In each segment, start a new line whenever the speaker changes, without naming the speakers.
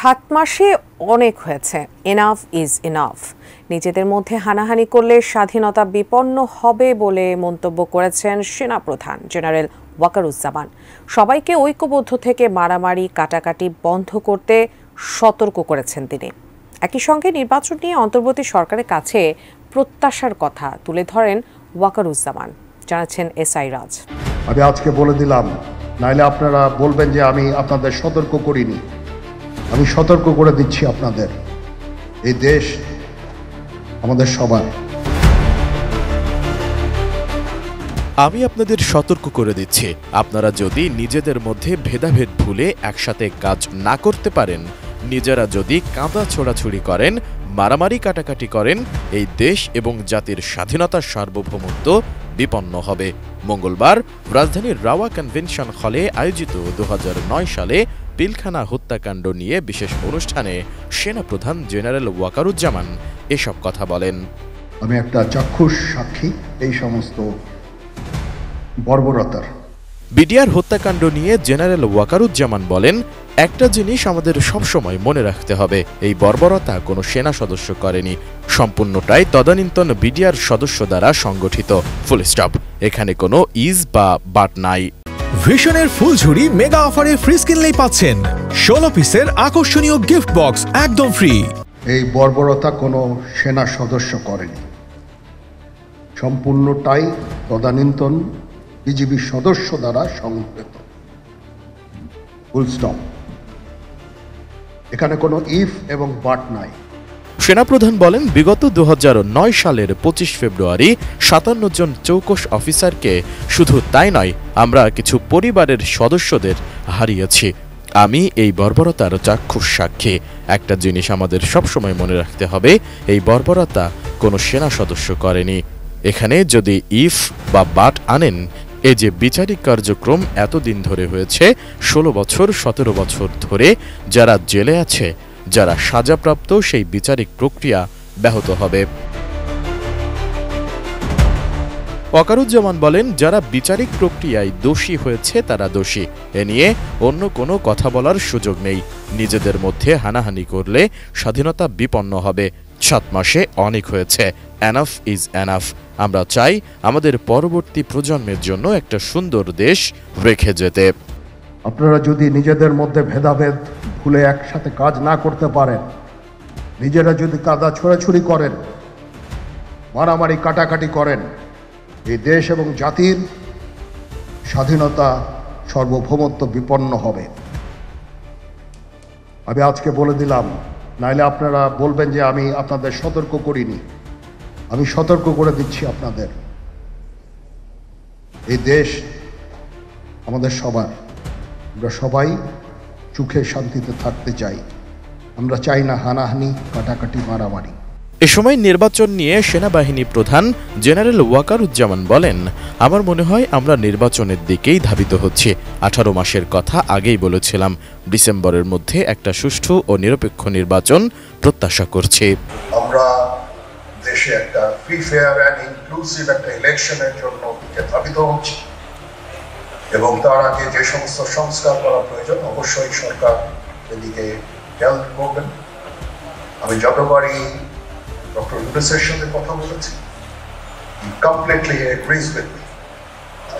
7 মাসে অনেক হয়েছে, এনাফ ইজ এনাফ। নিজেদের মধ্যে হানাহানি করলে স্বাধীনতা বিপন্ন হবে বলে মন্তব্য করেছেন সেনাপ্রধান জেনারেল ওয়াকারুজ্জামান। সবাইকে ঐক্যবদ্ধ থেকে মারামারি কাটাকাটি বন্ধ করতে সতর্ক করেছেন তিনি। একই সঙ্গে নির্বাচন নিয়ে অন্তর্বর্তী সরকারের কাছে প্রত্যাশার কথা তুলে ধরেন ওয়াকারুজ্জামান। জানাচ্ছেন এসআই রাজ।
আমি আজকে বলে দিলাম, নাইলে আপনারা বলবেন যে আমি আপনাদের সতর্ক করিনি। আমি সতর্ক করে দিচ্ছি আপনাদের, এই দেশ আমাদের সবার।
আমি আপনাদের সতর্ক করে দিচ্ছি, আপনারা যদি নিজেদের মধ্যে ভেদাভেদ ভুলে একসাথে কাজ না করতে পারেন, নিজেরা যদি কাঁদা ছোড়াছুড়ি করেন, মারামারি কাটাকাটি করেন, এই দেশ এবং জাতির স্বাধীনতার সার্বভৌমত্ব বিপন্ন হবে। মঙ্গলবার রাজধানীর রাওয়া কনভেনশন হলে আয়োজিত 2009 সালে পিলখানা হত্যাকাণ্ড নিয়ে বিশেষ অনুষ্ঠানে সেনাপ্রধান জেনারেল ওয়াকারুজ্জামান এসব কথা বলেন।
আমি একটা চাক্ষুষ সাক্ষী এই সমস্ত বর্বরতার।
বিডিআর হত্যাকাণ্ড নিয়ে জেনারেল ওয়াকারুজ্জামান বলেন, একটা জিনিস আমাদের সবসময় মনে রাখতে হবে, এই বর্বরতা কোনো সেনা সদস্য করেনি, সম্পূর্ণটাই তদানীন্তন বিডিআর সদস্য দ্বারা সংগঠিত। Full stop. এখানে কোনো ইজ বা বাট নাই।
ভিশনের ফুলঝুরি মেগা অফারে ফ্রি কিনলেই পাচ্ছেন 16 পিসের আকর্ষণীয় গিফট বক্স একদম ফ্রি।
এই বর্বরতা কোনো সেনা সদস্য করেনি, সম্পূর্ণটাই তদানীন্তন বিজিবি সদস্য দ্বারা সংগঠিত। Full stop. এখানে কোনো ইফ এবং বাট নাই।
সেনাপ্রধান বলেন, বিগত 2009 সালের 25 ফেব্রুয়ারি 57 জন চৌকস অফিসারকে শুধু তাই নয়, আমরা কিছু পরিবারের সদস্যদের হারিয়েছি। আমি এই বর্বরতার চাক্ষুষ সাক্ষী। একটা জিনিস আমাদের সবসময় মনে রাখতে হবে, এই বর্বরতা কোনো সেনা সদস্য করেনি। এখানে যদি ইফ বা বাট আনেন, এই যে বিচারিক কার্যক্রম এতদিন ধরে হয়েছে, 16 বছর 17 বছর ধরে যারা জেলে আছে, যারা সাজাপ্রাপ্ত, সেই বিচারিক প্রক্রিয়া ব্যাহত হবে। ওয়াকারুজ্জামান বলেন, যারা বিচারিক প্রক্রিয়ায় দোষী হয়েছে তারা দোষী, এ নিয়ে অন্য কোনো কথা বলার সুযোগ নেই। নিজেদের মধ্যে হানাহানি করলে স্বাধীনতা বিপন্ন হবে। 7 মাসে অনেক হয়েছে, এনাফ ইজ এনাফ। আমরা চাই আমাদের পরবর্তী প্রজন্মের জন্য একটা সুন্দর দেশ রেখে যেতে।
আপনারা যদি নিজেদের মধ্যে ভেদাভেদ ভুলে একসাথে কাজ না করতে পারেন, নিজেরা যদি কাদা ছোড়াছুড়ি করেন, মারামারি কাটাকাটি করেন, এই দেশ এবং জাতির স্বাধীনতা সার্বভৌমত্ব বিপন্ন হবে। আমি আজকে বলে দিলাম, নাইলে আপনারা বলবেন যে আমি আপনাদের সতর্ক করিনি। আমি সতর্ক করে দিচ্ছি আপনাদের, এই দেশ আমাদের সবার। আমরা সবাই সুখে শান্তিতে থাকতে চাই। আমরা চাই না হানাহানি কাটাকাটি মারামারি।
এ সময় নির্বাচন নিয়ে সেনাবাহিনী প্রধান জেনারেল ওয়াকারুজ্জামান বলেন, আমার মনে হয় আমরা নির্বাচনের দিকেই ধাবিত হচ্ছি। 18 মাসের কথা আগেই বলেছিলাম, ডিসেম্বরের মধ্যে একটা সুষ্ঠু ও নিরপেক্ষ নির্বাচন প্রত্যাশা করছি।
আমরা দেশে একটা ফ্রি ফেয়ার অ্যান্ড ইনক্লুসিভ একটা ইলেকশনের জন্য ধাবিত হচ্ছি, এবং তার আগে যে সমস্ত সংস্কার করা প্রয়োজন অবশ্যই সরকার এদিকে হেল্প করবেন। আমি যতবারই ডক্টর ইউনুসের সাথে কথা বলেছি, he completely agrees with me.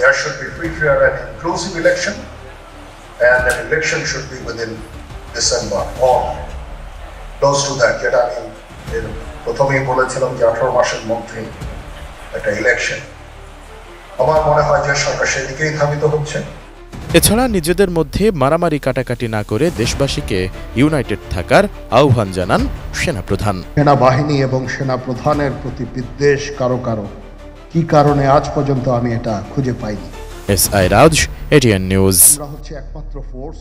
There should be free, fair and inclusive election, and an election should be within December or close to that. যেটা আমি প্রথমেই বলেছিলাম যে 18 মাসের মধ্যে একটা ইলেকশন। আমার মনে হয় যে সরকার সেদিকেই ধাবিত হচ্ছে।
এছাড়া নিজেদের মধ্যে মারামারি কাটাকাটি না করে দেশবাসীকে ইউনাইটেড থাকার আহ্বান জানান সেনাপ্রধান।
সেনাবাহিনী এবং সেনাপ্রধানের প্রতি বিদ্বেষ কারো কি কারণে আজ পর্যন্ত আমি এটা খুঁজে পাইনি।
এসআই রাজ, এটিএন নিউজ।
আমরা হচ্ছে একমাত্র ফোর্স